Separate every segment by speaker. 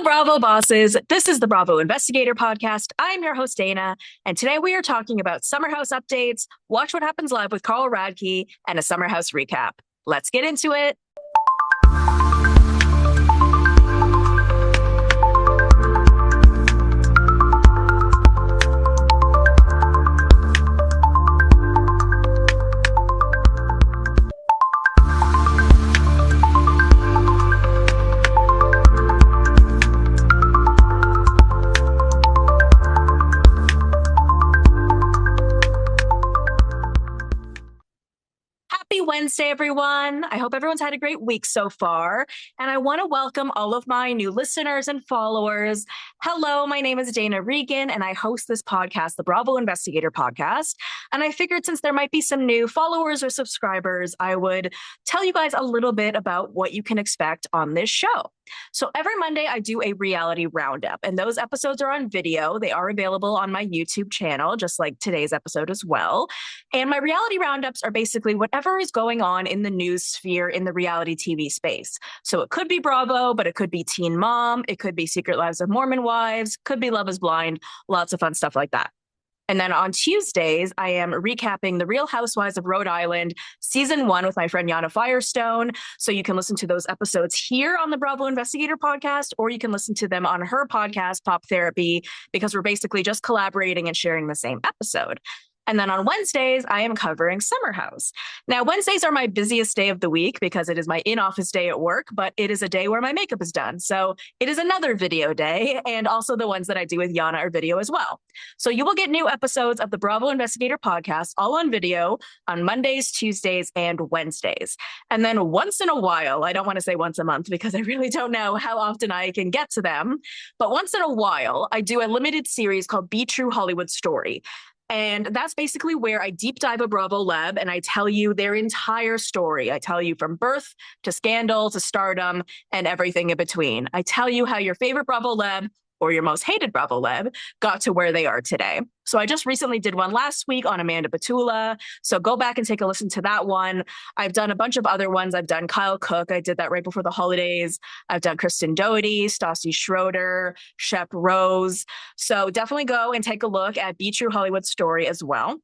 Speaker 1: Bravo bosses. This is the Bravo Investigator podcast. I'm your host, Dana, and today we are talking about Summer House updates, Watch What Happens Live with Carl Radke, and a Summer House recap. Let's get into it. Wednesday, everyone. I hope everyone's had a great week so far. And I want to welcome all of my new listeners and followers. Hello, my name is Dana Regan, and I host this podcast, the Bravo Investigator podcast. And I figured since there might be some new followers or subscribers, I would tell you guys a little bit about what you can expect on this show. So every Monday, I do a reality roundup, and those episodes are on video. They are available on my YouTube channel, just like today's episode as well. And my reality roundups are basically whatever is going on in the news sphere in the reality TV space. So it could be Bravo, but it could be Teen Mom. It could be Secret Lives of Mormon Wives, could be Love is Blind, lots of fun stuff like that. And then on Tuesdays, I am recapping The Real Housewives of Rhode Island season 1 with my friend Yana Firestone. So you can listen to those episodes here on the Bravo Investigator podcast, or you can listen to them on her podcast, Pop Therapy, because we're basically just collaborating and sharing the same episode. And then on Wednesdays, I am covering Summer House. Now, Wednesdays are my busiest day of the week because it is my in-office day at work, but it is a day where my makeup is done. So it is another video day, and also the ones that I do with Yana are video as well. So you will get new episodes of the Bravo Investigator podcast, all on video, on Mondays, Tuesdays, and Wednesdays. And then once in a while, I don't want to say once a month because I really don't know how often I can get to them, but once in a while, I do a limited series called Be True Hollywood Story. And that's basically where I deep dive a Bravo Leb and I tell you their entire story. I tell you from birth to scandal to stardom and everything in between. I tell you how your favorite Bravo Leb or your most hated Bravo Leb got to where they are today. So I just recently did one last week on Amanda Batula. So go back and take a listen to that one. I've done a bunch of other ones. I've done Kyle Cooke. I did that right before the holidays. I've done Kristen Doherty, Stassi Schroeder, Shep Rose. So definitely go and take a look at Be True Hollywood Story as well.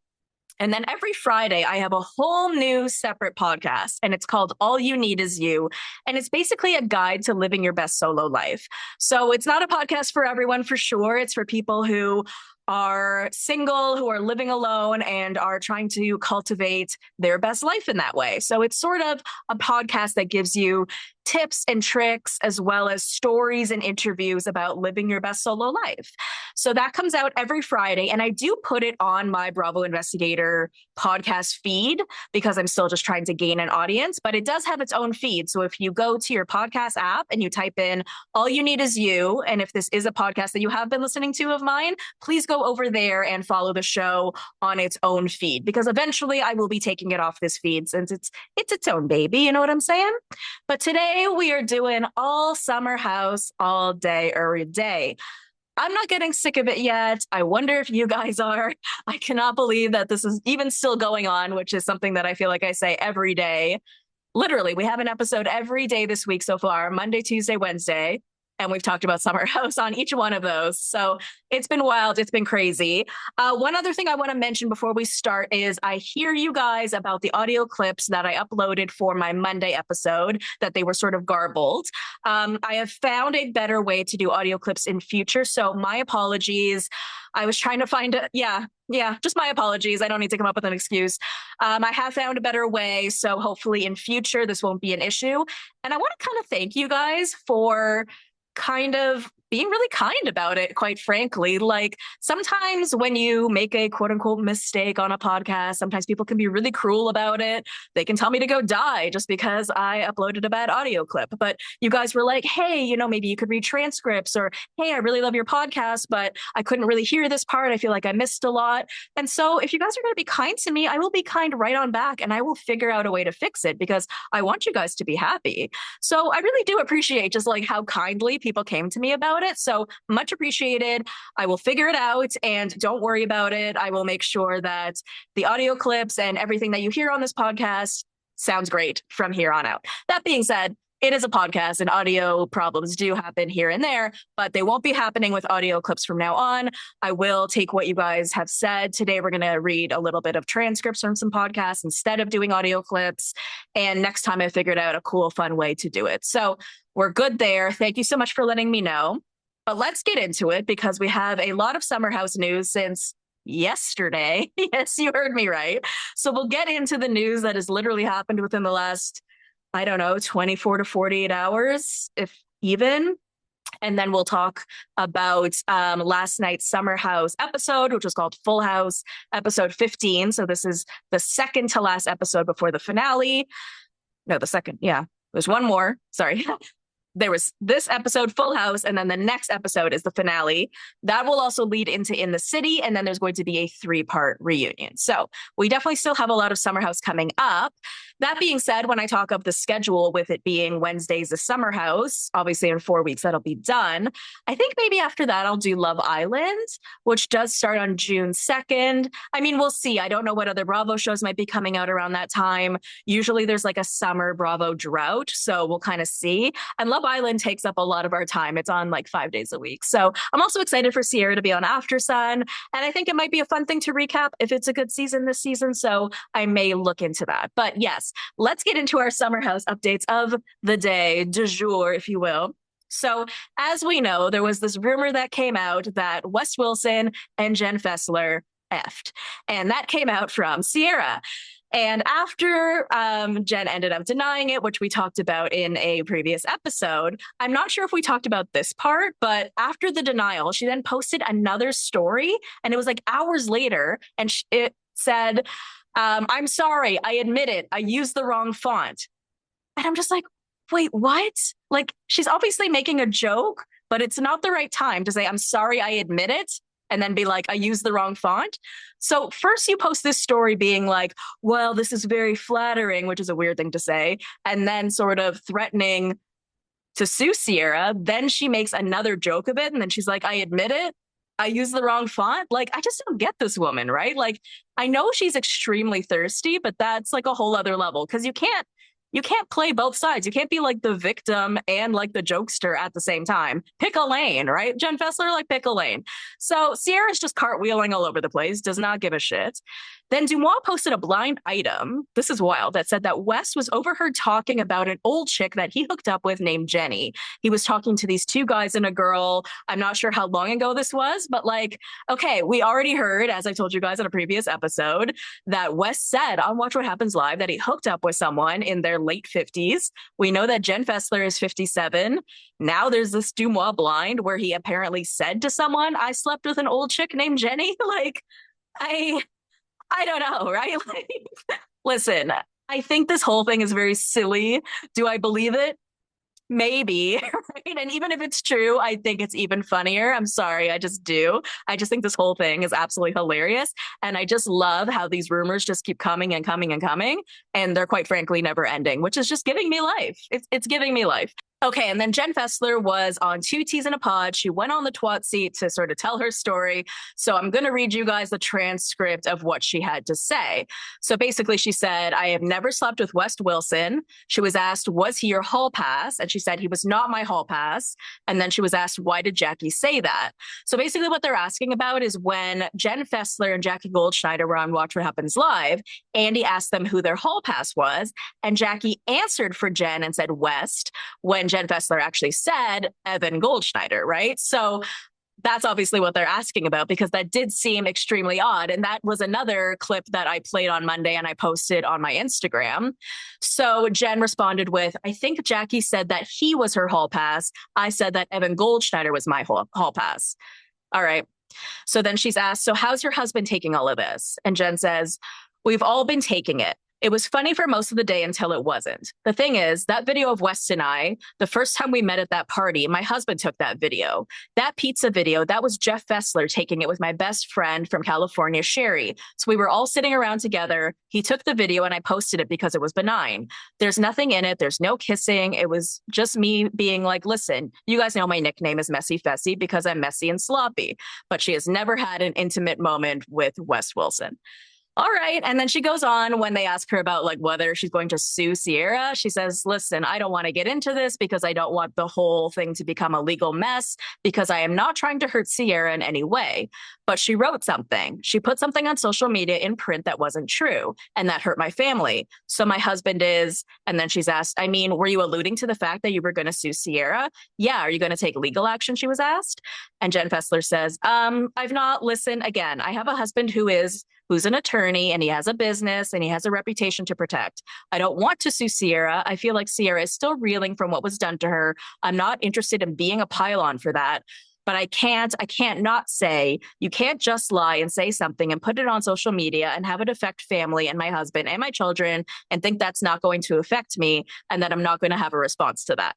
Speaker 1: And then every Friday, I have a whole new separate podcast, and it's called All You Need Is You. And it's basically a guide to living your best solo life. So it's not a podcast for everyone, for sure. It's for people who are single, who are living alone, and are trying to cultivate their best life in that way. So it's sort of a podcast that gives you tips and tricks, as well as stories and interviews about living your best solo life. So that comes out every Friday, and I do put it on my Bravo Investigator podcast feed because I'm still just trying to gain an audience, but it does have its own feed. So if you go to your podcast app and you type in All You Need Is You, and if this is a podcast that you have been listening to of mine, please go over there and follow the show on its own feed, because eventually I will be taking it off this feed since it's its own baby, you know what I'm saying? But today we are doing all Summer House all day, every day. I'm not getting sick of it yet. I wonder if you guys are. I cannot believe that this is even still going on, which is something that I feel like I say every day. Literally, we have an episode every day this week so far, Monday, Tuesday, Wednesday. And we've talked about Summer House on each one of those. So it's been wild. It's been crazy. One other thing I want to mention before we start is I hear you guys about the audio clips that I uploaded for my Monday episode, that they were sort of garbled. I have found a better way to do audio clips in future. So my apologies. I was trying to find just my apologies. I don't need to come up with an excuse. I have found a better way. So hopefully in future, this won't be an issue. And I want to kind of thank you guys for kind of being really kind about it, quite frankly. Like, sometimes when you make a quote unquote mistake on a podcast, sometimes people can be really cruel about it. They can tell me to go die just because I uploaded a bad audio clip. But you guys were like, hey, maybe you could read transcripts, or hey, I really love your podcast, but I couldn't really hear this part. I feel like I missed a lot. And so if you guys are going to be kind to me, I will be kind right on back, and I will figure out a way to fix it because I want you guys to be happy. So I really do appreciate just like how kindly people came to me about it. So much appreciated. I will figure it out, and don't worry about it. I will make sure that the audio clips and everything that you hear on this podcast sounds great from here on out. That being said, it is a podcast and audio problems do happen here and there, but they won't be happening with audio clips from now on. I will take what you guys have said. Today, we're going to read a little bit of transcripts from some podcasts instead of doing audio clips. And next time I figured out a cool, fun way to do it. So we're good there. Thank you so much for letting me know. But let's get into it because we have a lot of Summer House news since yesterday. Yes, you heard me right. So we'll get into the news that has literally happened within the last, I don't know, 24 to 48 hours, if even. And then we'll talk about last night's Summer House episode, which was called Full House, episode 15. So this is the second to last episode before the finale. No, the second. Yeah, there's one more. Sorry. There was this episode, Full House, and then the next episode is the finale. That will also lead into In the City, and then there's going to be a 3-part reunion. So we definitely still have a lot of Summer House coming up. That being said, when I talk of the schedule with it being Wednesdays the Summer House, obviously in 4 weeks that'll be done. I think maybe after that I'll do Love Island, which does start on June 2nd. I mean, we'll see. I don't know what other Bravo shows might be coming out around that time. Usually there's like a summer Bravo drought, so we'll kind of see. And Love Island takes up a lot of our time. It's on like 5 days a week. So I'm also excited for Ciara to be on After Sun. And I think it might be a fun thing to recap if it's a good season this season. So I may look into that. But yes, let's get into our Summer House updates of the day, du jour, if you will. So as we know, there was this rumor that came out that Wes Wilson and Jenn Fessler effed. And that came out from Ciara. And after Jenn ended up denying it, which we talked about in a previous episode, I'm not sure if we talked about this part, but after the denial, she then posted another story, and it was like hours later, and it said, I'm sorry, I admit it, I used the wrong font. And I'm just like, wait, what? Like, she's obviously making a joke, but it's not the right time to say, I'm sorry, I admit it, and then be like, I used the wrong font. So first you post this story being like, well, this is very flattering, which is a weird thing to say, and then sort of threatening to sue Ciara. Then she makes another joke of it, and then she's like, I admit it, I used the wrong font. Like, I just don't get this woman, right? Like, I know she's extremely thirsty, but that's like a whole other level because you can't play both sides. You can't be like the victim and like the jokester at the same time. Pick a lane, right? Jenn Fessler, like pick a lane. So Ciara's just cartwheeling all over the place, does not give a shit. Then Deux Moi posted a blind item, this is wild, that said that Wes was overheard talking about an old chick that he hooked up with named Jenny. He was talking to these 2 guys and a girl. I'm not sure how long ago this was, but like, okay, we already heard, as I told you guys in a previous episode, that Wes said on Watch What Happens Live that he hooked up with someone in their late 50s. We know that Jenn Fessler is 57. Now there's this Deux Moi blind where he apparently said to someone, I slept with an old chick named Jenny. Like, I don't know, right? Like, listen, I think this whole thing is very silly. Do I believe it? Maybe, right? And even if it's true, I think it's even funnier. I'm sorry, I just do. I just think this whole thing is absolutely hilarious. And I just love how these rumors just keep coming and coming and coming. And they're quite frankly never ending, which is just giving me life. It's giving me life. Okay, and then Jenn Fessler was on 2 Teas in a Pod. She went on the twat seat to sort of tell her story. So I'm going to read you guys the transcript of what she had to say. So basically she said, I have never slept with Wes Wilson. She was asked, was he your hall pass? And she said, he was not my hall pass. And then she was asked, why did Jackie say that? So basically what they're asking about is when Jenn Fessler and Jackie Goldschneider were on Watch What Happens Live, Andy asked them who their hall pass was. And Jackie answered for Jenn and said West, when Jenn Fessler actually said Evan Goldschneider, right? So that's obviously what they're asking about because that did seem extremely odd. And that was another clip that I played on Monday and I posted on my Instagram. So Jenn responded with, I think Jackie said that he was her hall pass. I said that Evan Goldschneider was my hall pass. All right. So then she's asked, so how's your husband taking all of this? And Jenn says, we've all been taking it. It was funny for most of the day until it wasn't. The thing is, that video of West and I, the first time we met at that party, my husband took that video. That pizza video, that was Jeff Fessler taking it with my best friend from California, Sherry. So we were all sitting around together. He took the video and I posted it because it was benign. There's nothing in it. There's no kissing. It was just me being like, listen, you guys know my nickname is Messy Fessy because I'm messy and sloppy. But she has never had an intimate moment with Wes Wilson. All right. And then she goes on when they ask her about like whether she's going to sue Ciara. She says, listen, I don't want to get into this because I don't want the whole thing to become a legal mess because I am not trying to hurt Ciara in any way. But she wrote something. She put something on social media in print that wasn't true. And that hurt my family. So my husband is, and then she's asked, I mean, were you alluding to the fact that you were going to sue Ciara? Yeah. Are you going to take legal action? She was asked. And Jenn Fessler says, I've not listened. Again, I have a husband who's an attorney and he has a business and he has a reputation to protect. I don't want to sue Ciara. I feel like Ciara is still reeling from what was done to her. I'm not interested in being a pylon for that. But I can't not say, you can't just lie and say something and put it on social media and have it affect family and my husband and my children and think that's not going to affect me and that I'm not going to have a response to that.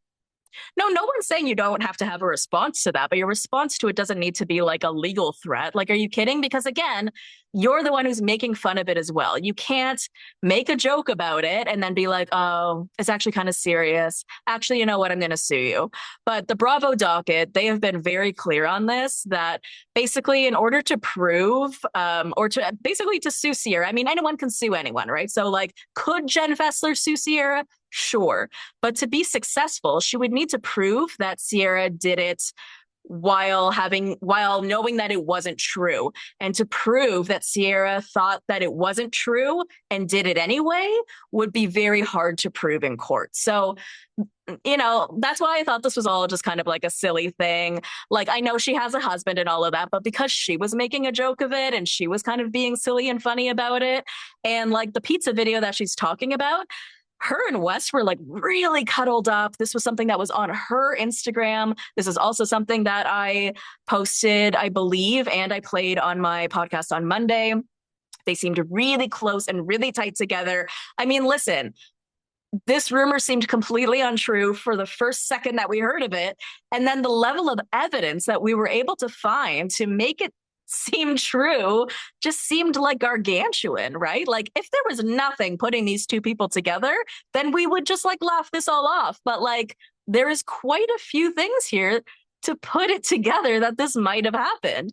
Speaker 1: No one's saying you don't have to have a response to that, but your response to it doesn't need to be like a legal threat. Like, are you kidding? Because again, you're the one who's making fun of it as well. You can't make a joke about it and then be like, oh, it's actually kind of serious. Actually, you know what? I'm going to sue you. But the Bravo docket, they have been very clear on this, that basically in order to prove or to basically to sue Ciara, I mean, anyone can sue anyone, right? So like, could Jenn Fessler sue Ciara? Sure. But to be successful, she would need to prove that Ciara did it while knowing that it wasn't true. And to prove that Ciara thought that it wasn't true and did it anyway would be very hard to prove in court. So, you know, that's why I thought this was all just kind of like a silly thing. Like, I know she has a husband and all of that, but because she was making a joke of it and she was kind of being silly and funny about it, and like the pizza video that she's talking about, her and Wes were like really cuddled up. This was something that was on her Instagram. This is also something that I posted, I believe, and I played on my podcast on Monday. They seemed really close and really tight together. I mean, listen, this rumor seemed completely untrue for the first second that we heard of it. And then the level of evidence that we were able to find to make it seem true just seemed like gargantuan, right? Like if there was nothing putting these two people together, then we would just like laugh this all off. But like there is quite a few things here to put it together that this might have happened.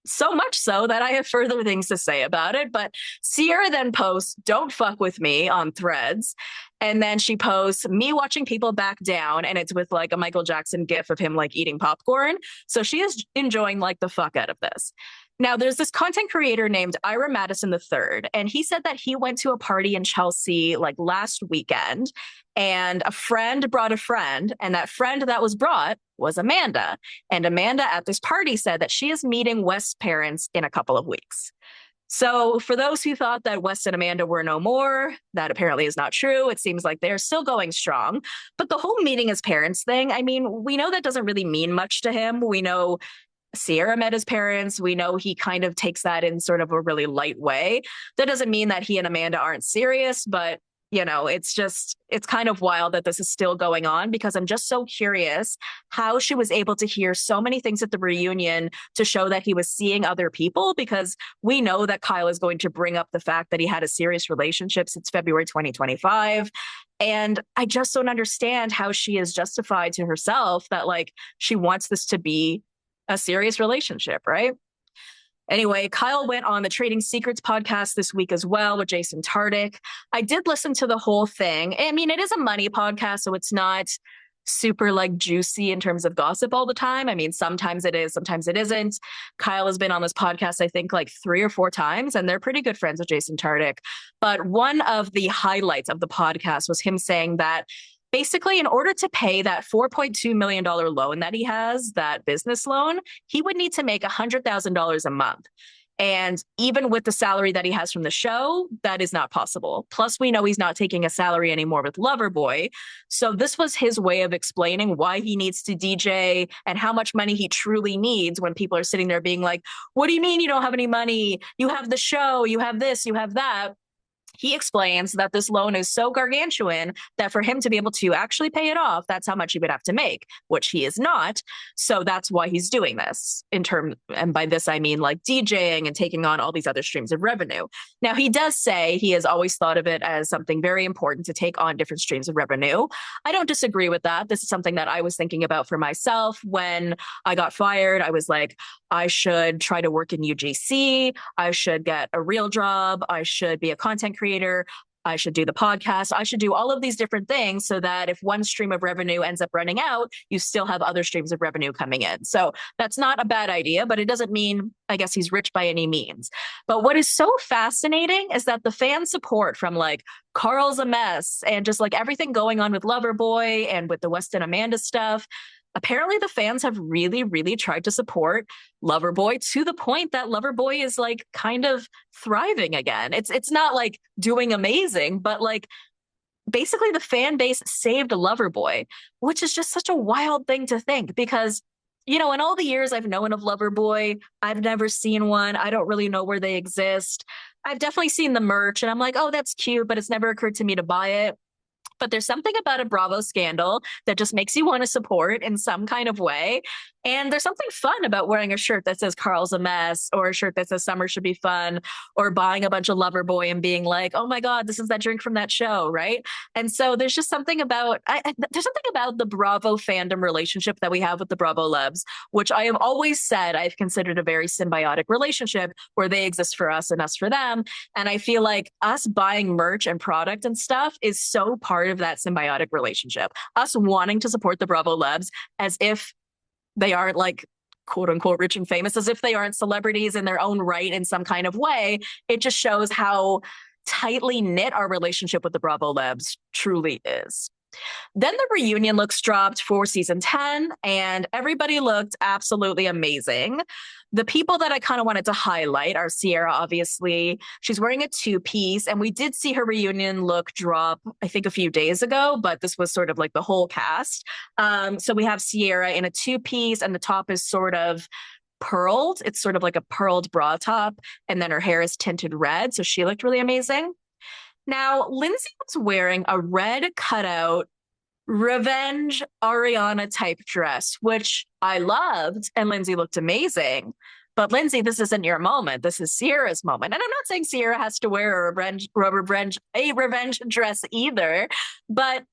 Speaker 1: So much so that I have further things to say about it. But Ciara then posts, "Don't fuck with me" on Threads. And then she posts me watching people back down. And it's with like a Michael Jackson gif of him like eating popcorn. So she is enjoying like the fuck out of this. Now, there's this content creator named Ira Madison III, and he said that he went to a party in Chelsea like last weekend, and a friend brought a friend, and that friend that was brought was Amanda. And Amanda at this party said that she is meeting Wes's parents in a couple of weeks. So for those who thought that Wes and Amanda were no more, that apparently is not true. It seems like they're still going strong. But the whole meeting his parents thing, I mean, we know that doesn't really mean much to him. We know Ciara met his parents. We know he kind of takes that in sort of a really light way. That doesn't mean that he and Amanda aren't serious, but you know, it's kind of wild that this is still going on, because I'm just so curious how she was able to hear so many things at the reunion to show that he was seeing other people, because we know that Kyle is going to bring up the fact that he had a serious relationship since February 2025. And I just don't understand how she is justified to herself that like she wants this to be a serious relationship, right? Anyway, Kyle went on the Trading Secrets podcast this week as well with Jason Tartick. I did listen to the whole thing. I mean, it is a money podcast, so it's not super like juicy in terms of gossip all the time. I mean, sometimes it is, sometimes it isn't. Kyle has been on this podcast, I think, like 3 or 4 times, and they're pretty good friends with Jason Tartick. But one of the highlights of the podcast was him saying that basically, in order to pay that $4.2 million loan that he has, that business loan, he would need to make $100,000 a month. And even with the salary that he has from the show, that is not possible. Plus, we know he's not taking a salary anymore with Loverboy. So this was his way of explaining why he needs to DJ and how much money he truly needs, when people are sitting there being like, what do you mean you don't have any money? You have the show, you have this, you have that. he explains that this loan is so gargantuan that for him to be able to actually pay it off, that's how much he would have to make, which he is not. So that's why he's doing this in term. And by this, I mean like DJing and taking on all these other streams of revenue. Now, he does say he has always thought of it as something very important to take on different streams of revenue. I don't disagree with that. This is something that I was thinking about for myself when I got fired. I was like, I should try to work in UGC. I should get a real job. I should be a content creator. I should do the podcast. I should do all of these different things so that if one stream of revenue ends up running out, you still have other streams of revenue coming in. So that's not a bad idea, but it doesn't mean, I guess, he's rich by any means. But what is so fascinating is that the fan support from like Carl's a mess and just like everything going on with Loverboy and with the West and Amanda stuff, apparently the fans have really, really tried to support Loverboy to the point that Loverboy is like kind of thriving again. It's not like doing amazing, but like basically the fan base saved Loverboy, which is just such a wild thing to think because, you know, in all the years I've known of Loverboy, I've never seen one. I don't really know where they exist. I've definitely seen the merch and I'm like, oh, that's cute, but it's never occurred to me to buy it. But there's something about a Bravo scandal that just makes you want to support in some kind of way. And there's something fun about wearing a shirt that says Carl's a mess or a shirt that says summer should be fun or buying a bunch of Loverboy and being like, oh my God, this is that drink from that show, right? And so there's just something about, there's something about the Bravo fandom relationship that we have with the Bravo Lebs, which I have always said I've considered a very symbiotic relationship where they exist for us and us for them. And I feel like us buying merch and product and stuff is so part of that symbiotic relationship. Us wanting to support the Bravo Lebs as if they aren't like quote unquote rich and famous, as if they aren't celebrities in their own right in some kind of way. It just shows how tightly knit our relationship with the Bravo Lebs truly is. Then the reunion looks dropped for season 10, and everybody looked absolutely amazing. The people that I kind of wanted to highlight are Ciara, obviously. She's wearing a two-piece, and we did see her reunion look drop, I think, a few days ago, but this was sort of like the whole cast. So we have Ciara in a two-piece, and the top is sort of pearled. It's sort of like a pearled bra top, and then her hair is tinted red, so she looked really amazing. Now, Lindsay was wearing a red cutout revenge Ariana type dress, which I loved, and Lindsay looked amazing. But Lindsay, this isn't your moment. This is Ciara's moment. And I'm not saying Ciara has to wear a revenge dress either, but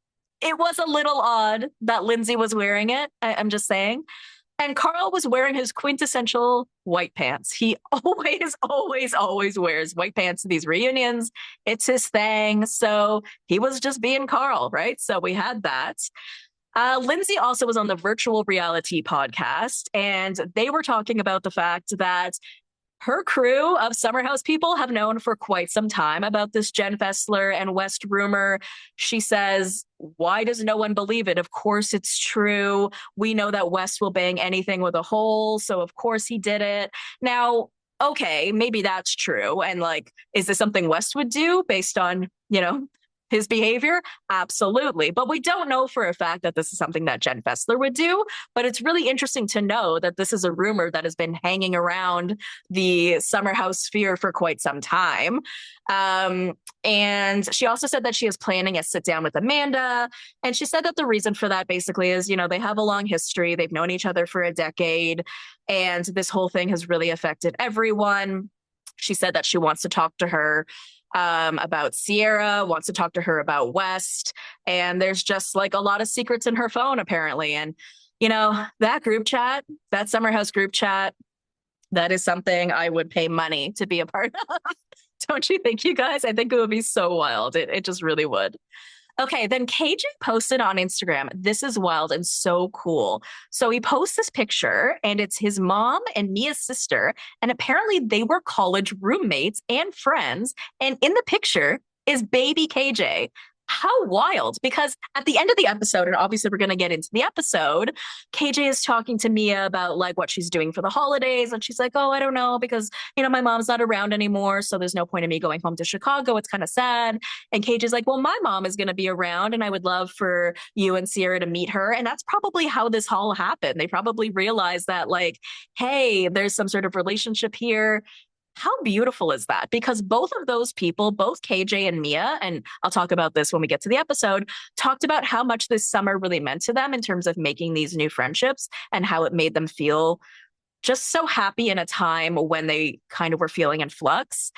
Speaker 1: it was a little odd that Lindsay was wearing it. I'm just saying. And Carl was wearing his quintessential white pants. He always wears white pants to these reunions. It's his thing. So he was just being Carl, right? So we had that. Lindsay also was on the Virtual Realitea podcast, and they were talking about the fact that her crew of Summer House people have known for quite some time about this Jenn Fessler and West rumor. She says, why does no one believe it? Of course it's true. We know that West will bang anything with a hole, so of course he did it. Now, okay, maybe that's true. And like, is this something West would do based on, you know, his behavior? Absolutely. But we don't know for a fact that this is something that Jenn Fessler would do. But it's really interesting to know that this is a rumor that has been hanging around the Summer House sphere for quite some time. And she also said that she is planning a sit down with Amanda. And she said that the reason for that basically is, you know, they have a long history. They've known each other for a decade. And this whole thing has really affected everyone. She said that she wants to talk to her about Ciara, wants to talk to her about West. And there's just like a lot of secrets in her phone, apparently. And, you know, that group chat, that Summer House group chat, that is something I would pay money to be a part of. Don't you think, you guys? I think it would be so wild. It just really would. Okay, then KJ posted on Instagram, this is wild and so cool. So he posts this picture and it's his mom and Mia's sister. And apparently they were college roommates and friends. And in the picture is baby KJ. How wild, because at the end of the episode, and obviously we're going to get into the episode, KJ is talking to Mia about like what she's doing for the holidays. And she's like, oh, I don't know, because, you know, my mom's not around anymore. So there's no point in me going home to Chicago. It's kind of sad. And KJ's like, well, my mom is going to be around and I would love for you and Ciara to meet her. And that's probably how this all happened. They probably realized that like, hey, there's some sort of relationship here. how beautiful is that? Because both of those people, both KJ and Mia, and I'll talk about this when we get to the episode, talked about how much this summer really meant to them in terms of making these new friendships and how it made them feel just so happy in a time when they kind of were feeling in flux.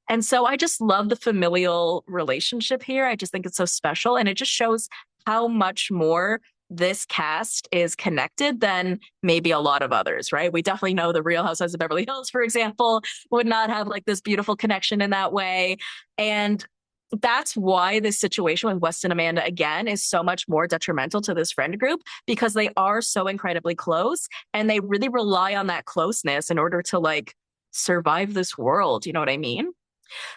Speaker 1: And so I just love the familial relationship here. I just think it's so special. And it just shows how much more this cast is connected than maybe a lot of others, right? We definitely know the Real Housewives of Beverly Hills, for example, would not have like this beautiful connection in that way. And that's why this situation with West and Amanda again is so much more detrimental to this friend group because they are so incredibly close and they really rely on that closeness in order to like survive this world. You know what I mean?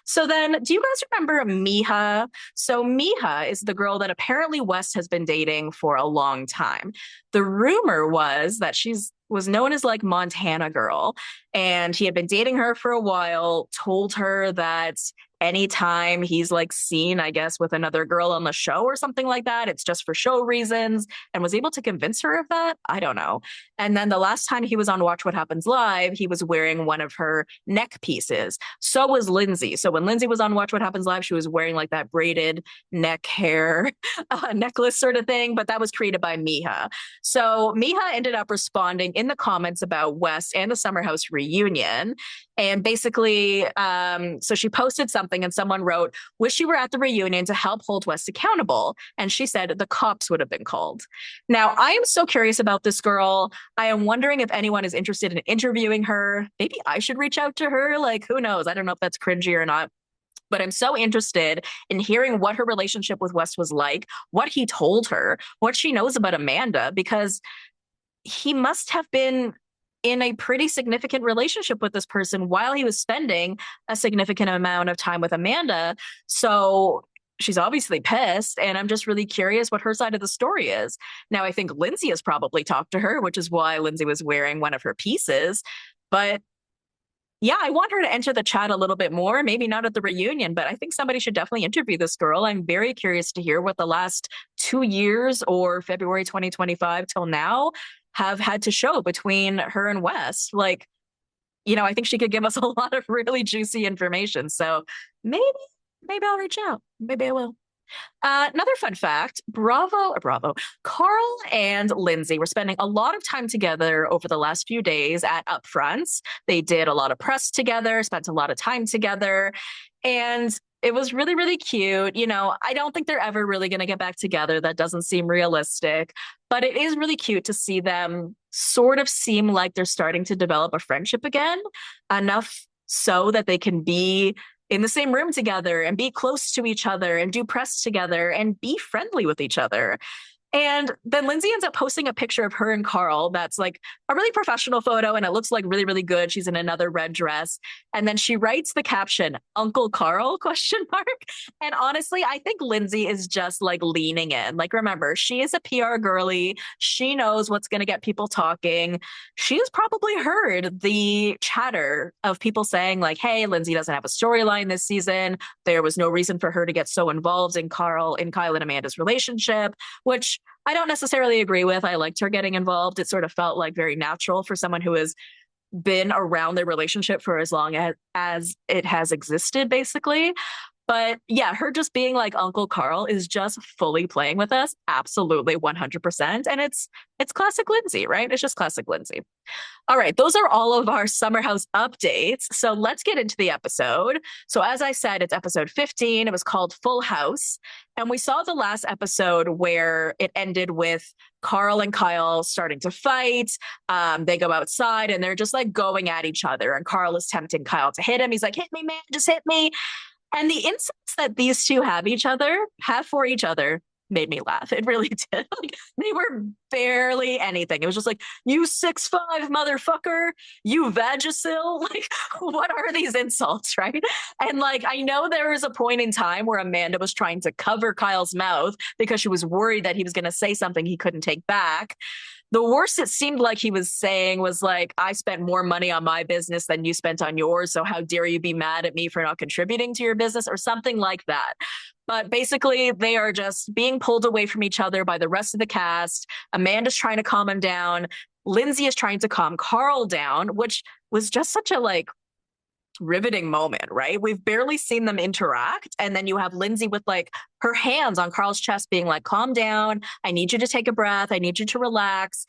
Speaker 1: So then, do you guys remember Miha? So Miha is the girl that apparently West has been dating for a long time. The rumor was that she's was known as like Montana girl, and he had been dating her for a while, told her that anytime he's like seen, I guess, with another girl on the show or something like that, it's just for show reasons, and was able to convince her of that. I don't know. And then the last time he was on Watch What Happens Live, he was wearing one of her neck pieces. So was Lindsay. So when Lindsay was on Watch What Happens Live, she was wearing like that braided neck hair necklace sort of thing, but that was created by Miha. So Miha ended up responding in the comments about West and the Summer House reunion. And basically, so she posted something and someone wrote, wish you were at the reunion to help hold West accountable. And she said the cops would have been called. Now, I am so curious about this girl. I am wondering if anyone is interested in interviewing her. Maybe I should reach out to her. Like, who knows? I don't know if that's cringy or not. But I'm so interested in hearing what her relationship with West was like, what he told her, what she knows about Amanda, because he must have been in a pretty significant relationship with this person while he was spending a significant amount of time with Amanda. So she's obviously pissed, and I'm just really curious what her side of the story is. Now, I think Lindsay has probably talked to her, which is why Lindsay was wearing one of her pieces. But yeah, I want her to enter the chat a little bit more, maybe not at the reunion, but I think somebody should definitely interview this girl. I'm very curious to hear what the last 2 years or February 2025 till now have had to show between her and West. Like, I think she could give us a lot of really juicy information. So maybe I'll reach out. Maybe I will. Another fun fact, Bravo, Carl and Lindsay were spending a lot of time together over the last few days at Upfronts. They did a lot of press together, spent a lot of time together, and it was really, really cute. I don't think they're ever really going to get back together. That doesn't seem realistic, but it is really cute to see them sort of seem like they're starting to develop a friendship again, enough so that they can be in the same room together and be close to each other and do press together and be friendly with each other. And then Lindsay ends up posting a picture of her and Carl that's like a really professional photo, and it looks like really, really good. She's in another red dress. And then she writes the caption, Uncle Carl, question mark. And honestly, I think Lindsay is just like leaning in. Like, remember, she is a PR girly. She knows what's going to get people talking. She's probably heard the chatter of people saying like, hey, Lindsay doesn't have a storyline this season. There was no reason for her to get so involved in Kyle and Amanda's relationship, which I don't necessarily agree with. I liked her getting involved. It sort of felt like very natural for someone who has been around their relationship for as long as it has existed, basically. But yeah, her just being like Uncle Carl is just fully playing with us. Absolutely 100%. And it's classic Lindsay, right? It's just classic Lindsay. All right, those are all of our Summer House updates. So let's get into the episode. So as I said, it's episode 15. It was called Full House. And we saw the last episode where it ended with Carl and Kyle starting to fight. They go outside and they're just like going at each other. And Carl is tempting Kyle to hit him. He's like, hit me, man, just hit me. And the insults that these two have for each other made me laugh. It really did. Like, they were barely anything. It was just like, you 6'5" motherfucker, you Vagisil. Like, what are these insults, right? And like, I know there was a point in time where Amanda was trying to cover Kyle's mouth because she was worried that he was going to say something he couldn't take back. The worst it seemed like he was saying was like, I spent more money on my business than you spent on yours, so how dare you be mad at me for not contributing to your business, or something like that. But basically, they are just being pulled away from each other by the rest of the cast. Amanda's trying to calm him down. Lindsay is trying to calm Carl down, which was just such a like riveting moment, right? We've barely seen them interact. And then you have Lindsay with like her hands on Carl's chest being like, calm down. I need you to take a breath. I need you to relax.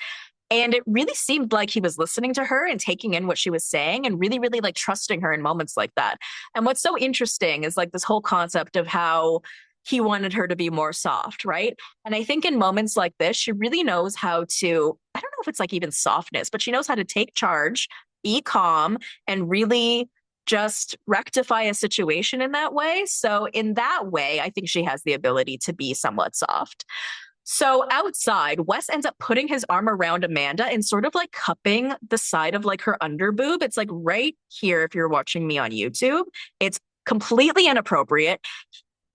Speaker 1: And it really seemed like he was listening to her and taking in what she was saying and really, really like trusting her in moments like that. And what's so interesting is like this whole concept of how he wanted her to be more soft, right? And I think in moments like this, she really knows how to, I don't know if it's like even softness, but she knows how to take charge, be calm, and really just rectify a situation in that way. So in that way, I think she has the ability to be somewhat soft. So outside, Wes ends up putting his arm around Amanda and sort of like cupping the side of like her under boob. It's like right here if you're watching me on YouTube. It's completely inappropriate.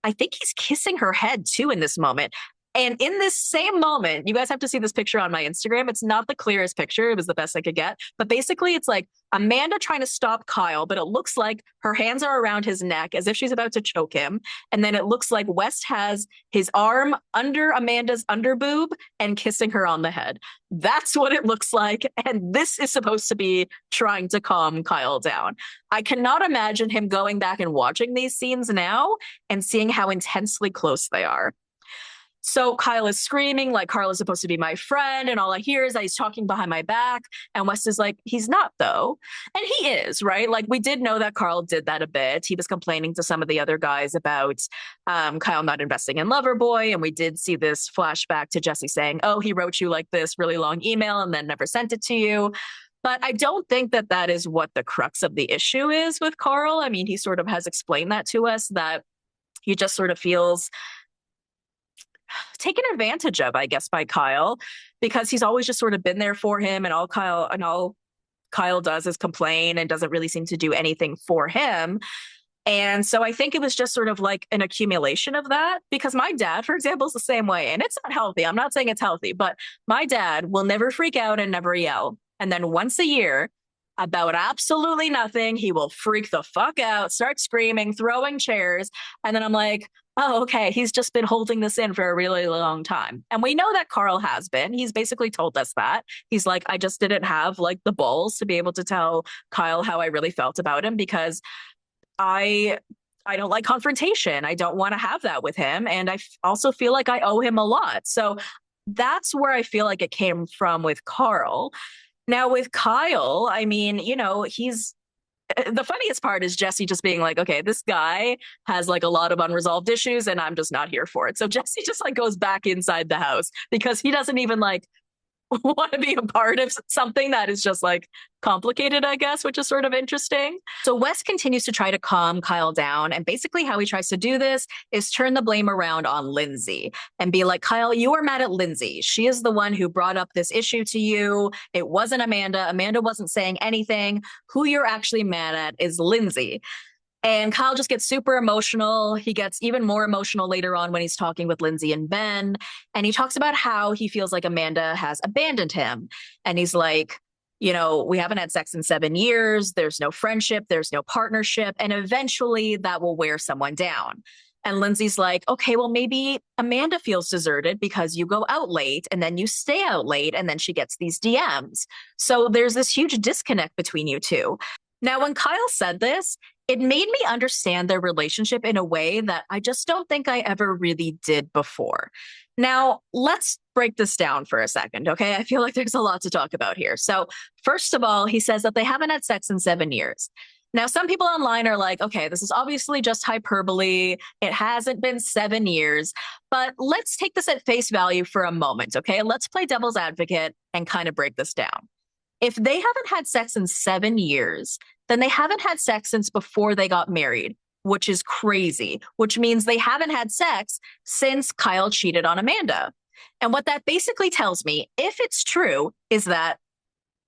Speaker 1: I think he's kissing her head too in this moment. And in this same moment, you guys have to see this picture on my Instagram. It's not the clearest picture. It was the best I could get. But basically, it's like Amanda trying to stop Kyle, but it looks like her hands are around his neck as if she's about to choke him. And then it looks like West has his arm under Amanda's underboob and kissing her on the head. That's what it looks like. And this is supposed to be trying to calm Kyle down. I cannot imagine him going back and watching these scenes now and seeing how intensely close they are. So Kyle is screaming like Carl is supposed to be my friend, and all I hear is that he's talking behind my back. And West is like, he's not though. And he is, right? Like we did know that Carl did that a bit. He was complaining to some of the other guys about Kyle not investing in Loverboy. And we did see this flashback to Jesse saying, oh, he wrote you like this really long email and then never sent it to you. But I don't think that that is what the crux of the issue is with Carl. I mean, he sort of has explained that to us, that he just sort of feels taken advantage of, I guess, by Kyle, because he's always just sort of been there for him, and all Kyle does is complain and doesn't really seem to do anything for him. And so I think it was just sort of like an accumulation of that, because my dad, for example, is the same way. And it's not healthy. I'm not saying it's healthy, but my dad will never freak out and never yell. And then once a year, about absolutely nothing, he will freak the fuck out, start screaming, throwing chairs. And then I'm like, oh, okay, he's just been holding this in for a really long time. And we know that Carl has been. He's basically told us that. He's like, I just didn't have like the balls to be able to tell Kyle how I really felt about him, because I don't like confrontation. I don't want to have that with him. And I also feel like I owe him a lot. So that's where I feel like it came from with Carl. Now with Kyle, I mean, you know, the funniest part is Jesse just being like, okay, this guy has like a lot of unresolved issues and I'm just not here for it. So Jesse just like goes back inside the house because he doesn't even like want to be a part of something that is just like complicated, I guess, which is sort of interesting. So Wes continues to try to calm Kyle down. And basically how he tries to do this is turn the blame around on Lindsay and be like, Kyle, you are mad at Lindsay. She is the one who brought up this issue to you. It wasn't Amanda. Amanda wasn't saying anything. Who you're actually mad at is Lindsay. And Kyle just gets super emotional. He gets even more emotional later on when he's talking with Lindsay and Ben. And he talks about how he feels like Amanda has abandoned him. And he's like, you know, we haven't had sex in 7 years. There's no friendship. There's no partnership. And eventually that will wear someone down. And Lindsay's like, okay, well, maybe Amanda feels deserted because you go out late and then you stay out late and then she gets these DMs. So there's this huge disconnect between you two. Now, when Kyle said this, it made me understand their relationship in a way that I just don't think I ever really did before. Now, let's break this down for a second, okay? I feel like there's a lot to talk about here. So, first of all, he says that they haven't had sex in 7 years. Now, some people online are like, okay, this is obviously just hyperbole. It hasn't been 7 years. But let's take this at face value for a moment, okay? Let's play devil's advocate and kind of break this down. If they haven't had sex in 7 years, then they haven't had sex since before they got married, which is crazy, which means they haven't had sex since Kyle cheated on Amanda. And what that basically tells me, if it's true, is that,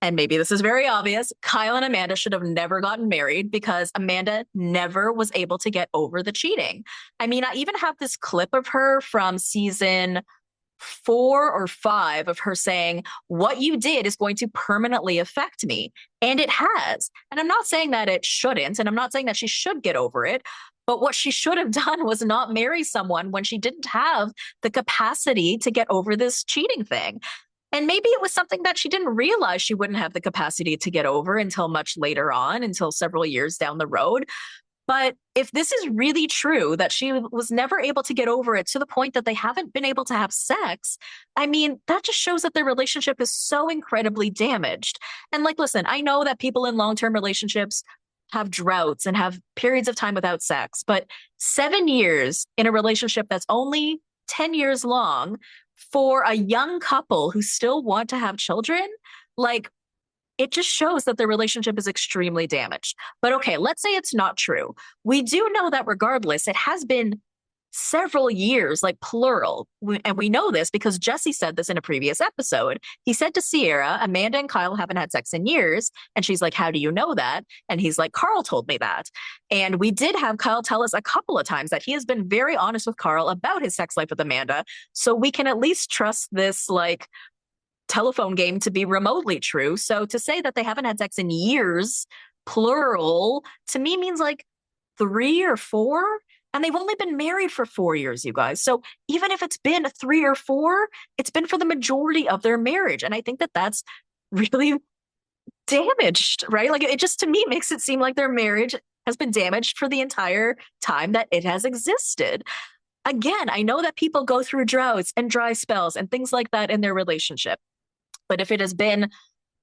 Speaker 1: and maybe this is very obvious, Kyle and Amanda should have never gotten married because Amanda never was able to get over the cheating. I mean, I even have this clip of her from season 4 or 5 of her saying, what you did is going to permanently affect me. And it has. And I'm not saying that it shouldn't, and I'm not saying that she should get over it. But what she should have done was not marry someone when she didn't have the capacity to get over this cheating thing. And maybe it was something that she didn't realize she wouldn't have the capacity to get over until much later on, until several years down the road. But if this is really true, that she was never able to get over it to the point that they haven't been able to have sex, I mean, that just shows that their relationship is so incredibly damaged. And like, listen, I know that people in long term relationships have droughts and have periods of time without sex, but 7 years in a relationship that's only 10 years long for a young couple who still want to have children, like, it just shows that the relationship is extremely damaged. But okay, let's say it's not true. We do know that regardless, it has been several years, like plural. And we know this because Jesse said this in a previous episode. He said to Ciara, Amanda and Kyle haven't had sex in years. And she's like, how do you know that? And he's like, Carl told me that. And we did have Kyle tell us a couple of times that he has been very honest with Carl about his sex life with Amanda. So we can at least trust this, like, telephone game to be remotely true. So to say that they haven't had sex in years, plural, to me means like 3 or 4. And they've only been married for 4 years, you guys. So even if it's been 3 or 4, it's been for the majority of their marriage. And I think that that's really damaged, right? Like, it just, to me, makes it seem like their marriage has been damaged for the entire time that it has existed. Again, I know that people go through droughts and dry spells and things like that in their relationship. But if it has been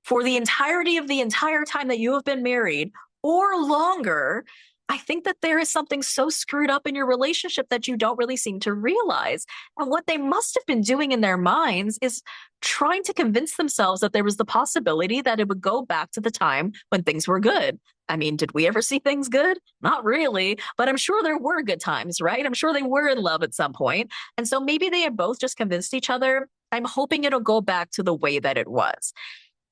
Speaker 1: for the entirety of the entire time that you have been married or longer, I think that there is something so screwed up in your relationship that you don't really seem to realize. And what they must have been doing in their minds is trying to convince themselves that there was the possibility that it would go back to the time when things were good. I mean, did we ever see things good? Not really, but I'm sure there were good times, right? I'm sure they were in love at some point. And so maybe they had both just convinced each other. I'm hoping it'll go back to the way that it was.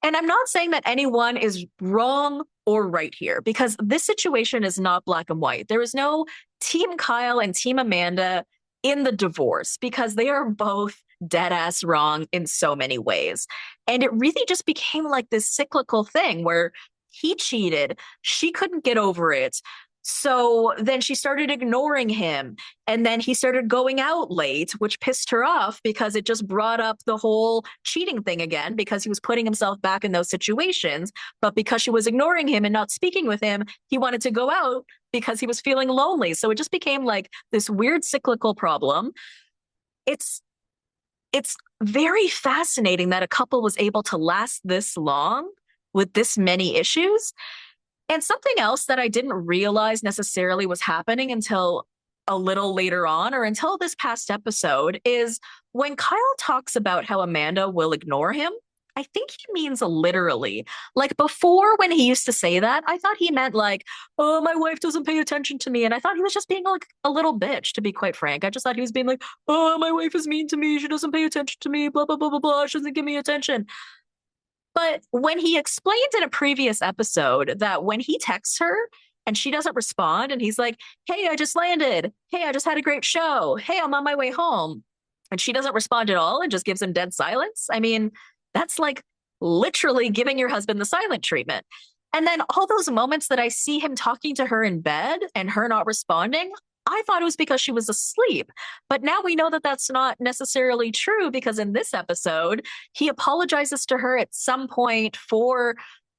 Speaker 1: And I'm not saying that anyone is wrong or right here, because this situation is not black and white. There is no Team Kyle and Team Amanda in the divorce, because they are both dead ass wrong in so many ways. And it really just became like this cyclical thing where he cheated, she couldn't get over it. So then she started ignoring him, and then he started going out late, which pissed her off because it just brought up the whole cheating thing again, because he was putting himself back in those situations. But because she was ignoring him and not speaking with him, he wanted to go out because he was feeling lonely. So it just became like this weird cyclical problem. It's very fascinating that a couple was able to last this long with this many issues. And something else that I didn't realize necessarily was happening until a little later on, or until this past episode, is when Kyle talks about how Amanda will ignore him, I think he means literally. Like, before, when he used to say that, I thought he meant like, oh, my wife doesn't pay attention to me. And I thought he was just being like a little bitch, to be quite frank. I just thought he was being like, oh, my wife is mean to me. She doesn't pay attention to me. Blah, blah, blah, blah, blah. She doesn't give me attention. But when he explained in a previous episode that when he texts her and she doesn't respond, and he's like, hey, I just landed. Hey, I just had a great show. Hey, I'm on my way home. And she doesn't respond at all and just gives him dead silence. I mean, that's like literally giving your husband the silent treatment. And then all those moments that I see him talking to her in bed and her not responding, I thought it was because she was asleep. But now we know that that's not necessarily true, because in this episode, he apologizes to her at some point for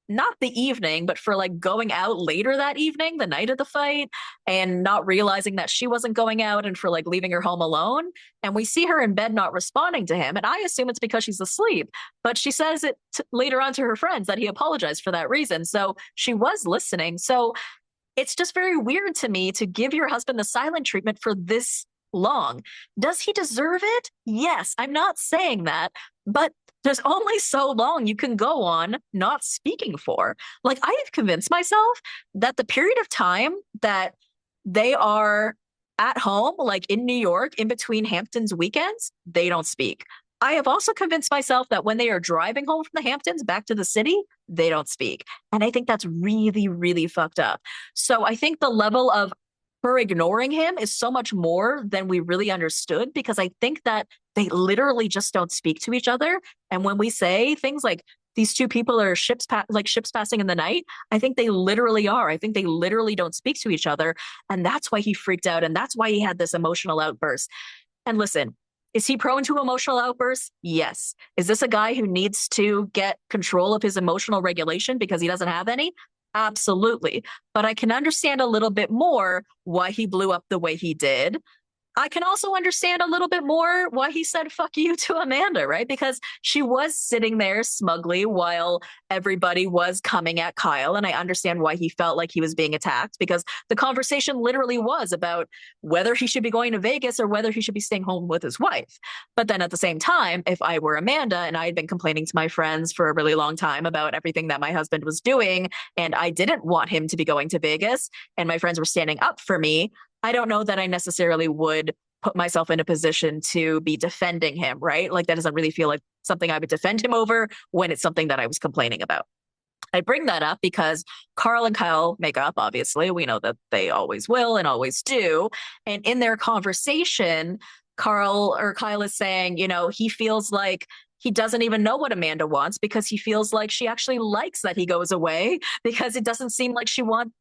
Speaker 1: not the evening, but for like going out later that evening, the night of the fight, and not realizing that she wasn't going out, and for like leaving her home alone. And we see her in bed not responding to him. And I assume it's because she's asleep, but she says it later on to her friends that he apologized for that reason. So she was listening. So it's just very weird to me to give your husband the silent treatment for this long. Does he deserve it? Yes, I'm not saying that, but there's only so long you can go on not speaking for. Like, I have convinced myself that the period of time that they are at home, like in New York, in between Hamptons weekends, they don't speak. I have also convinced myself that when they are driving home from the Hamptons back to the city, they don't speak. And I think that's really, really fucked up. So I think the level of her ignoring him is so much more than we really understood, because I think that they literally just don't speak to each other. And when we say things like these two people are ships passing in the night, I think they literally are. I think they literally don't speak to each other. And that's why he freaked out. And that's why he had this emotional outburst. And listen, Is he prone to emotional outbursts? Yes. Is this a guy who needs to get control of his emotional regulation because he doesn't have any? Absolutely. But I can understand a little bit more why he blew up the way he did. I can also understand a little bit more why he said fuck you to Amanda, right? Because she was sitting there smugly while everybody was coming at Kyle. And I understand why he felt like he was being attacked, because the conversation literally was about whether he should be going to Vegas or whether he should be staying home with his wife. But then at the same time, if I were Amanda and I had been complaining to my friends for a really long time about everything that my husband was doing, and I didn't want him to be going to Vegas, and my friends were standing up for me, I don't know that I necessarily would put myself in a position to be defending him, right? Like that doesn't really feel like something I would defend him over when it's something that I was complaining about. I bring that up because Carl and Kyle make up, obviously. We know that they always will and always do. And in their conversation, Kyle is saying, he feels like he doesn't even know what Amanda wants because he feels like she actually likes that he goes away, because it doesn't seem like she wants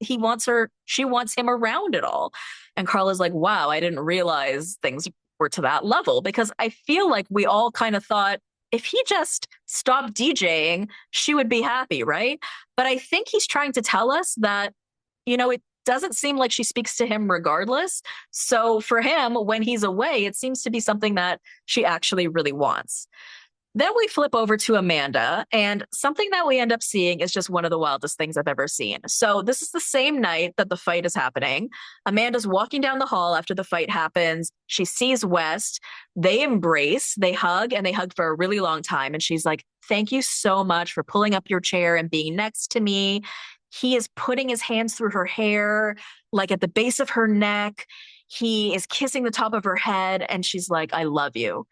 Speaker 1: him around at all. And Carl is like, wow, I didn't realize things were to that level, because I feel like we all kind of thought if he just stopped DJing, she would be happy, right? But I think he's trying to tell us that, it doesn't seem like she speaks to him regardless. So for him, when he's away, it seems to be something that she actually really wants. Then we flip over to Amanda, and something that we end up seeing is just one of the wildest things I've ever seen. So this is the same night that the fight is happening. Amanda's walking down the hall after the fight happens. She sees West. They embrace, they hug, and they hug for a really long time. And she's like, thank you so much for pulling up your chair and being next to me. He is putting his hands through her hair, like at the base of her neck. He is kissing the top of her head, and she's like, I love you.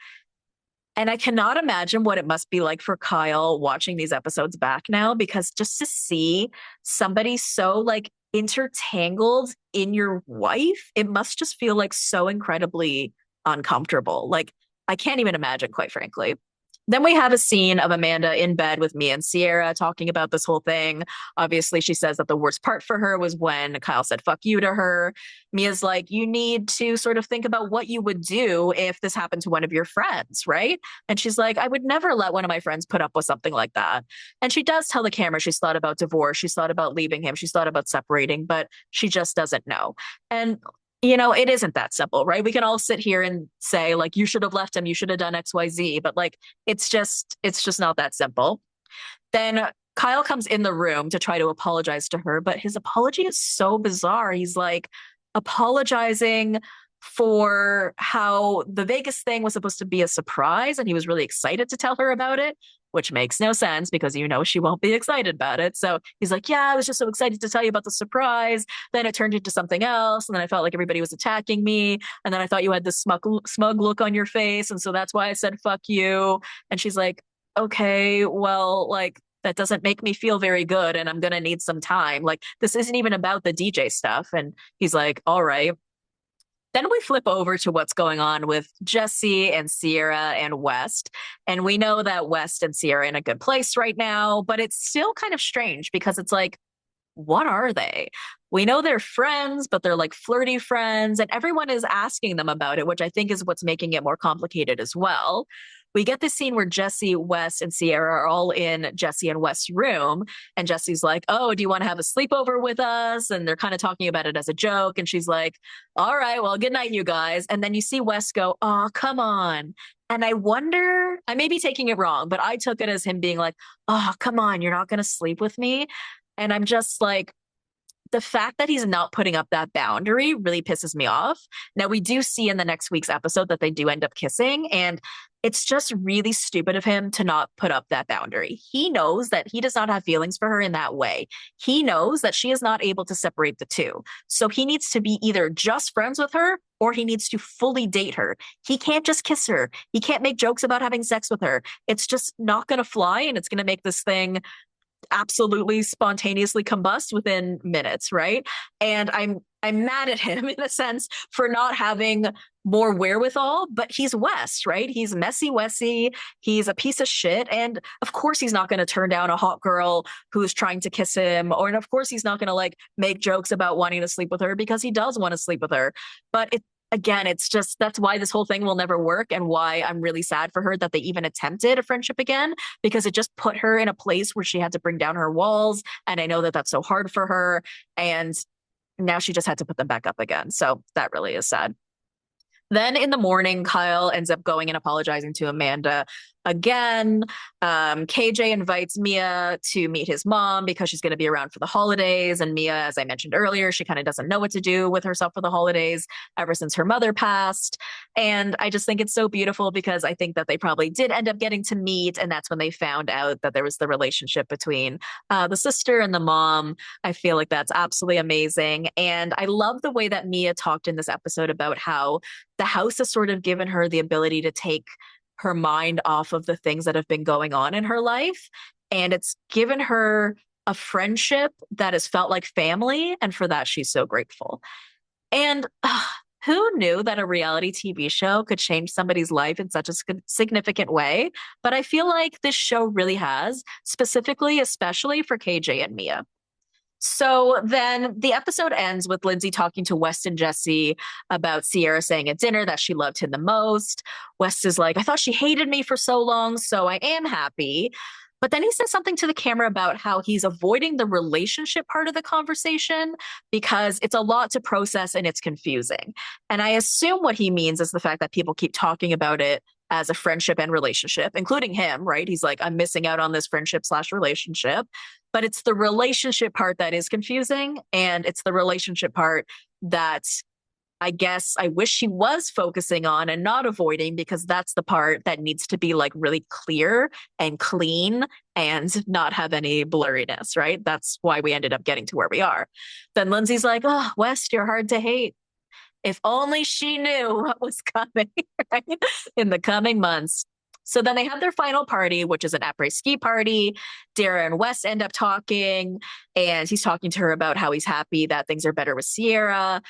Speaker 1: And I cannot imagine what it must be like for Kyle watching these episodes back now, because just to see somebody so like intertangled in your wife, it must just feel like so incredibly uncomfortable. Like I can't even imagine, quite frankly. Then we have a scene of Amanda in bed with Mia and Ciara talking about this whole thing. Obviously, she says that the worst part for her was when Kyle said, fuck you to her. Mia's like, you need to sort of think about what you would do if this happened to one of your friends, right? And she's like, I would never let one of my friends put up with something like that. And she does tell the camera she's thought about divorce. She's thought about leaving him. She's thought about separating, but she just doesn't know. And it isn't that simple, right? We can all sit here and say, like, you should have left him, you should have done XYZ, but like, it's just not that simple. Then Kyle comes in the room to try to apologize to her, but his apology is so bizarre. He's like apologizing for how the Vegas thing was supposed to be a surprise, and he was really excited to tell her about it, which makes no sense because she won't be excited about it. So he's like, yeah, I was just so excited to tell you about the surprise. Then it turned into something else. And then I felt like everybody was attacking me. And then I thought you had this smug look on your face. And so that's why I said, fuck you. And she's like, okay, well, like, that doesn't make me feel very good. And I'm going to need some time. Like, this isn't even about the DJ stuff. And he's like, all right. Then we flip over to what's going on with Jesse and Ciara and West. And we know that West and Ciara are in a good place right now, but it's still kind of strange because it's like, what are they? We know they're friends, but they're like flirty friends, and everyone is asking them about it, which I think is what's making it more complicated as well. We get this scene where Jesse, West, and Ciara are all in Jesse and West's room. And Jesse's like, oh, do you want to have a sleepover with us? And they're kind of talking about it as a joke. And she's like, all right, well, good night, you guys. And then you see West go, oh, come on. And I wonder, I may be taking it wrong, but I took it as him being like, oh, come on, you're not going to sleep with me. And I'm just like, the fact that he's not putting up that boundary really pisses me off. Now, we do see in the next week's episode that they do end up kissing, and it's just really stupid of him to not put up that boundary. He knows that he does not have feelings for her in that way. He knows that she is not able to separate the two. So he needs to be either just friends with her or he needs to fully date her. He can't just kiss her. He can't make jokes about having sex with her. It's just not going to fly, and it's going to make this thing absolutely spontaneously combust within minutes, right? And I'm mad at him in a sense for not having more wherewithal, but he's Wes, right? He's messy Wessie. He's a piece of shit. And of course he's not going to turn down a hot girl who's trying to kiss him. And of course he's not going to like make jokes about wanting to sleep with her because he does want to sleep with her. But again, it's just that's why this whole thing will never work and why I'm really sad for her that they even attempted a friendship again, because it just put her in a place where she had to bring down her walls. And I know that that's so hard for her. And now she just had to put them back up again. So that really is sad. Then in the morning, Kyle ends up going and apologizing to Amanda again. KJ invites Mia to meet his mom because she's going to be around for the holidays. And Mia, as I mentioned earlier, she kind of doesn't know what to do with herself for the holidays ever since her mother passed. And I just think it's so beautiful because I think that they probably did end up getting to meet. And that's when they found out that there was the relationship between the sister and the mom. I feel like that's absolutely amazing. And I love the way that Mia talked in this episode about how the house has sort of given her the ability to take her mind off of the things that have been going on in her life. And it's given her a friendship that has felt like family. And for that, she's so grateful. And who knew that a reality TV show could change somebody's life in such a significant way? But I feel like this show really has, specifically, especially for KJ and Mia. So then the episode ends with Lindsay talking to West and Jesse about Ciara saying at dinner that she loved him the most. West is like, I thought she hated me for so long, so I am happy. But then he says something to the camera about how he's avoiding the relationship part of the conversation because it's a lot to process and it's confusing. And I assume what he means is the fact that people keep talking about it as a friendship and relationship, including him, right? He's like, I'm missing out on this friendship/relationship. But it's the relationship part that is confusing. And it's the relationship part that I guess I wish he was focusing on and not avoiding, because that's the part that needs to be like really clear and clean and not have any blurriness, right? That's why we ended up getting to where we are. Then Lindsay's like, oh, West, you're hard to hate. If only she knew what was coming, right? In the coming months. So then they have their final party, which is an après-ski party. Dara and Wes end up talking, and he's talking to her about how he's happy that things are better with Ciara.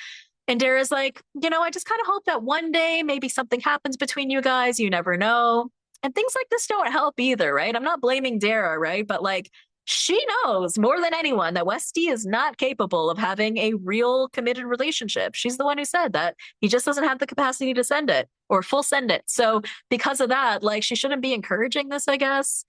Speaker 1: And Dara's like, I just kind of hope that one day maybe something happens between you guys. You never know. And things like this don't help either, right? I'm not blaming Dara, right? But like, she knows more than anyone that Westy is not capable of having a real committed relationship. She's the one who said that he just doesn't have the capacity to send it or full send it. So because of that, like, she shouldn't be encouraging this, I guess.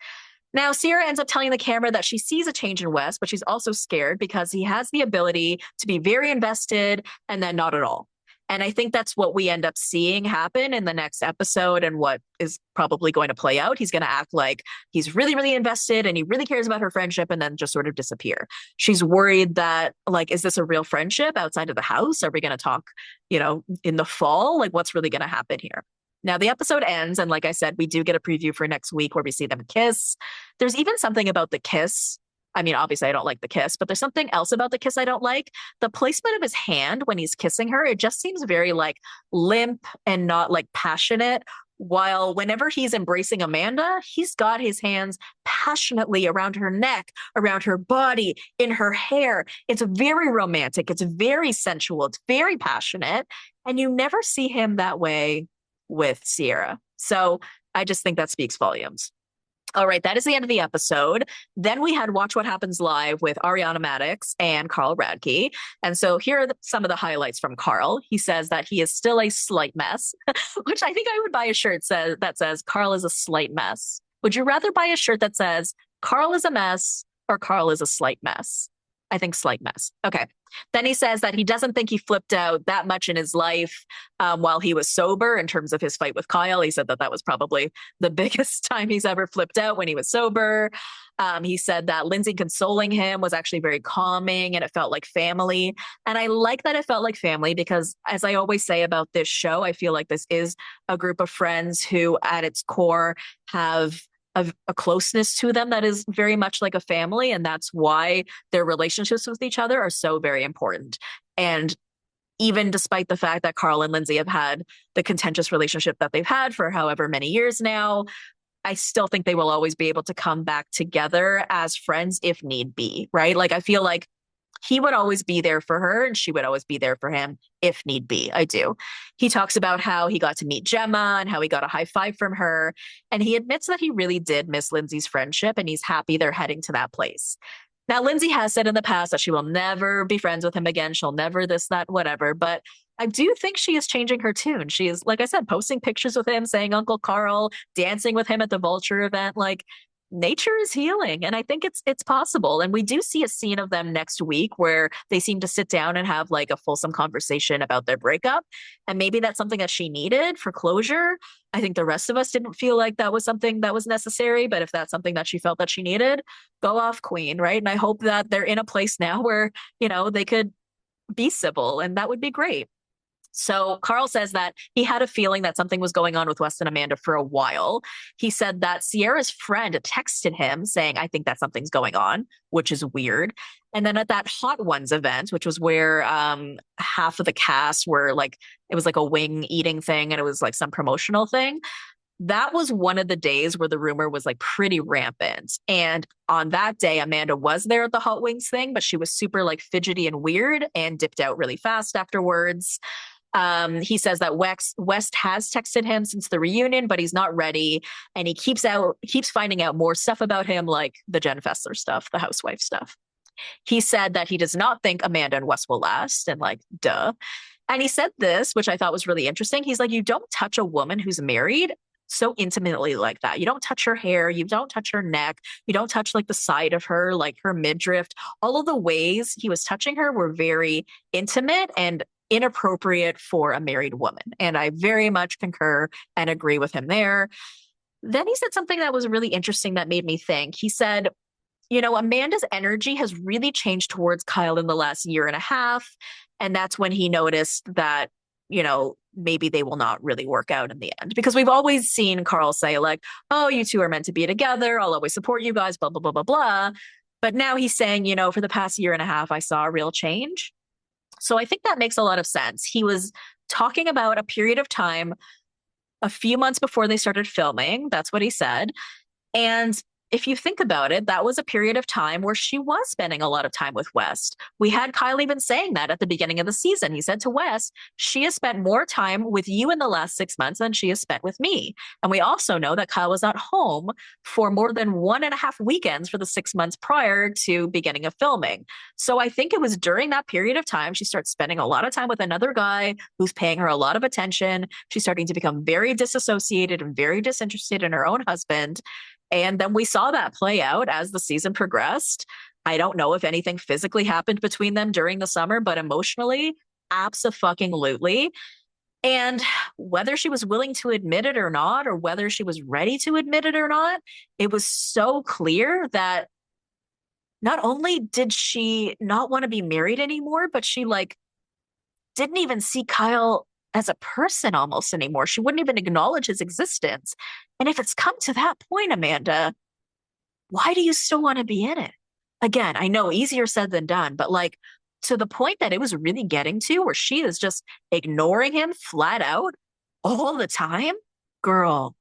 Speaker 1: Now, Ciara ends up telling the camera that she sees a change in Wes, but she's also scared because he has the ability to be very invested and then not at all. And I think that's what we end up seeing happen in the next episode and what is probably going to play out. He's going to act like he's really, really invested and he really cares about her friendship and then just sort of disappear. She's worried that, like, is this a real friendship outside of the house? Are we going to talk, in the fall? Like, what's really going to happen here? Now, the episode ends, and like I said, we do get a preview for next week where we see them kiss. There's even something about the kiss. I mean, obviously, I don't like the kiss, but there's something else about the kiss I don't like. The placement of his hand when he's kissing her, it just seems very like limp and not like passionate. While whenever he's embracing Amanda, he's got his hands passionately around her neck, around her body, in her hair. It's very romantic. It's very sensual. It's very passionate. And you never see him that way with Ciara. So I just think that speaks volumes. All right, that is the end of the episode. Then we had Watch What Happens Live with Ariana Madix and Carl Radke. And so here are some of the highlights from Carl. He says that he is still a slight mess, which I think I would buy a shirt that says Carl is a slight mess. Would you rather buy a shirt that says Carl is a mess or Carl is a slight mess? I think slight mess. Okay. Then he says that he doesn't think he flipped out that much in his life while he was sober in terms of his fight with Kyle. He said that was probably the biggest time he's ever flipped out, when he was sober. He said that Lindsay consoling him was actually very calming and it felt like family. And I like that it felt like family because, as I always say about this show, I feel like this is a group of friends who at its core have a closeness to them that is very much like a family. And that's why their relationships with each other are so very important. And even despite the fact that Carl and Lindsay have had the contentious relationship that they've had for however many years now, I still think they will always be able to come back together as friends if need be, right? Like, I feel like he would always be there for her and she would always be there for him if need be. I do. He talks about how he got to meet Gemma and how he got a high five from her. And he admits that he really did miss Lindsay's friendship and he's happy they're heading to that place. Now, Lindsay has said in the past that she will never be friends with him again. She'll never this, that, whatever. But I do think she is changing her tune. She is, like I said, posting pictures with him, saying Uncle Carl, dancing with him at the Vulture event. Like, nature is healing, and I think it's possible. And we do see a scene of them next week where they seem to sit down and have like a fulsome conversation about their breakup. And maybe that's something that she needed for closure. I think the rest of us didn't feel like that was something that was necessary, but if that's something that she felt that she needed, go off, queen, right? And I hope that they're in a place now where, they could be civil, and that would be great. So Carl says that he had a feeling that something was going on with Wes and Amanda for a while. He said that Ciara's friend texted him saying, I think that something's going on, which is weird. And then at that Hot Ones event, which was where half of the cast were like, it was like a wing eating thing, and it was like some promotional thing. That was one of the days where the rumor was like pretty rampant. And on that day, Amanda was there at the Hot Wings thing, but she was super like fidgety and weird and dipped out really fast afterwards. He says that West has texted him since the reunion, but he's not ready. And he keeps finding out more stuff about him, like the Jenn Fessler stuff, the housewife stuff. He said that he does not think Amanda and West will last, and like, duh. And he said this, which I thought was really interesting. He's like, you don't touch a woman who's married so intimately like that. You don't touch her hair. You don't touch her neck. You don't touch like the side of her, like her midriff. All of the ways he was touching her were very intimate and inappropriate for a married woman. And I very much concur and agree with him there. Then he said something that was really interesting that made me think. He said, Amanda's energy has really changed towards Kyle in the last year and a half. And that's when he noticed that, maybe they will not really work out in the end. Because we've always seen Carl say like, oh, you two are meant to be together. I'll always support you guys, blah, blah, blah, blah, blah. But now he's saying, for the past year and a half, I saw a real change. So I think that makes a lot of sense. He was talking about a period of time a few months before they started filming. That's what he said. And if you think about it, that was a period of time where she was spending a lot of time with West. We had Kyle even saying that at the beginning of the season. He said to West, she has spent more time with you in the last 6 months than she has spent with me. And we also know that Kyle was at home for more than 1.5 weekends for the 6 months prior to beginning of filming. So I think it was during that period of time, she starts spending a lot of time with another guy who's paying her a lot of attention. She's starting to become very disassociated and very disinterested in her own husband. And then we saw that play out as the season progressed. I don't know if anything physically happened between them during the summer, but emotionally, abso-fucking-lutely. And whether she was willing to admit it or not, or whether she was ready to admit it or not, it was so clear that not only did she not want to be married anymore, but she like didn't even see Kyle as a person almost anymore. She wouldn't even acknowledge his existence. And if it's come to that point, Amanda, why do you still want to be in it? Again, I know easier said than done, but like to the point that it was really getting to where she is just ignoring him flat out all the time, girl,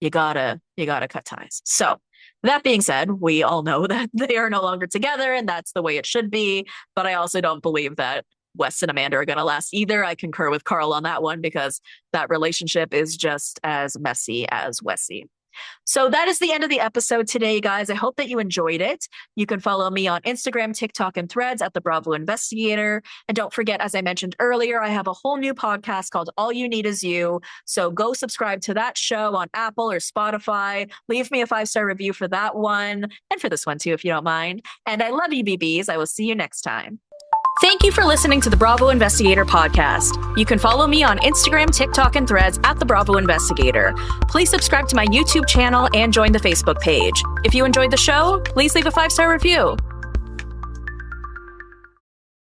Speaker 1: you gotta cut ties. So that being said, we all know that they are no longer together and that's the way it should be. But I also don't believe that Wes and Amanda are going to last either. I concur with Carl on that one because that relationship is just as messy as Wessie. So that is the end of the episode today, guys. I hope that you enjoyed it. You can follow me on Instagram, TikTok, and Threads at The Bravo Investigator. And don't forget, as I mentioned earlier, I have a whole new podcast called All You Need Is You. So go subscribe to that show on Apple or Spotify. Leave me a 5-star review for that one and for this one too, if you don't mind. And I love you, BBs. I will see you next time. Thank you for listening to the Bravo Investigator podcast. You can follow me on Instagram, TikTok, and Threads at The Bravo Investigator. Please subscribe to my YouTube channel and join the Facebook page. If you enjoyed the show, please leave a 5-star review.